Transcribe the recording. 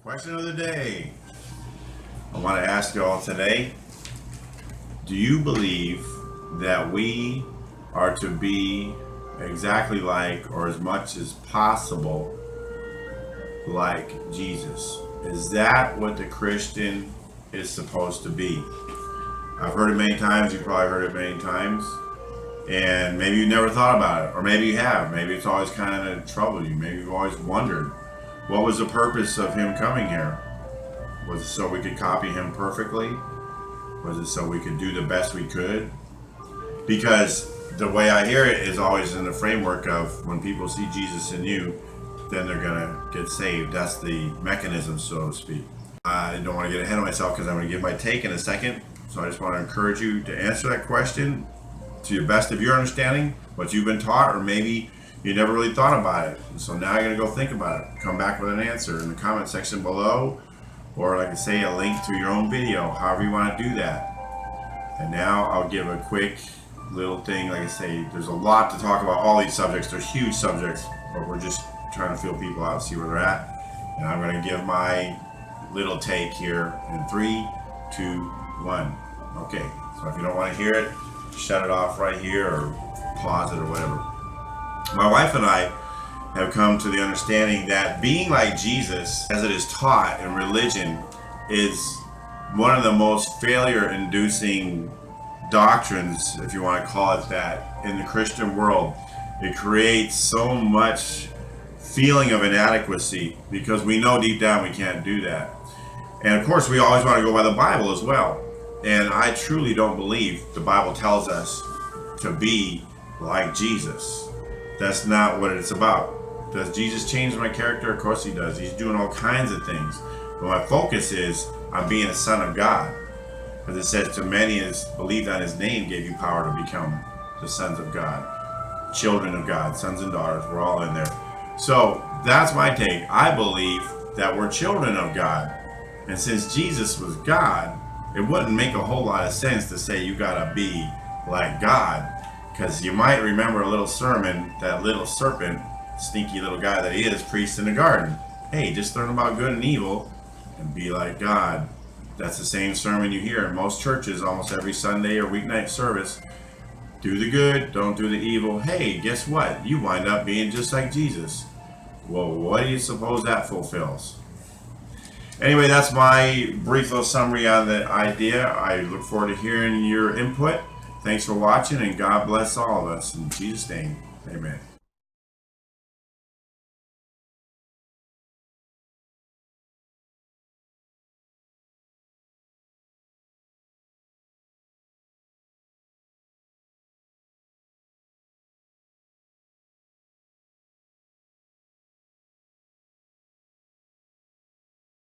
Question of the day. I want to ask you all today, do you believe that we are to be exactly like, or as much as possible, like Jesus? Is that what the Christian is supposed to be? I've heard it many times, you've probably heard it many times, and maybe you never thought about it, or maybe you have. Maybe it's always kind of troubled you. Maybe you've always wondered, what was the purpose of him coming here? Was it so we could copy him perfectly? Was it so we could do the best we could? Because the way I hear it is always in the framework of when people see Jesus in you, then they're going to get saved. That's the mechanism, so to speak. I don't want to get ahead of myself because I'm going to give my take in a second. So I just want to encourage you to answer that question to the best of your understanding, what you've been taught, or maybe you never really thought about it. And so now you're going to go think about it. Come back with an answer in the comment section below, or like I say, a link to your own video, however you want to do that. And now I'll give a quick little thing. Like I say, there's a lot to talk about all these subjects. They're huge subjects, but we're just trying to feel people out, see where they're at. And I'm going to give my little take here in 3, 2, 1. Okay, so if you don't want to hear it, shut it off right here or pause it or whatever. My wife and I have come to the understanding that being like Jesus, as it is taught in religion, is one of the most failure-inducing doctrines, if you want to call it that, in the Christian world. It creates so much feeling of inadequacy because we know deep down we can't do that. And of course, we always want to go by the Bible as well. And I truly don't believe the Bible tells us to be like Jesus. That's not what it's about. Does Jesus change my character? Of course he does. He's doing all kinds of things. But my focus is on being a son of God. Because it says, to many as believed on his name gave you power to become the sons of God. Children of God, sons and daughters, we're all in there. So that's my take. I believe that we're children of God. And since Jesus was God, it wouldn't make a whole lot of sense to say you gotta be like God. Because you might remember a little sermon that little serpent, sneaky little guy that he is, preached in the garden. Hey, just learn about good and evil and be like God. That's the same sermon you hear in most churches almost every Sunday or weeknight service. Do the good, don't do the evil. Hey, guess what? You wind up being just like Jesus. Well, what do you suppose that fulfills? Anyway, that's my brief little summary on the idea. I look forward to hearing your input. Thanks for watching, and God bless all of us. In Jesus' name, amen.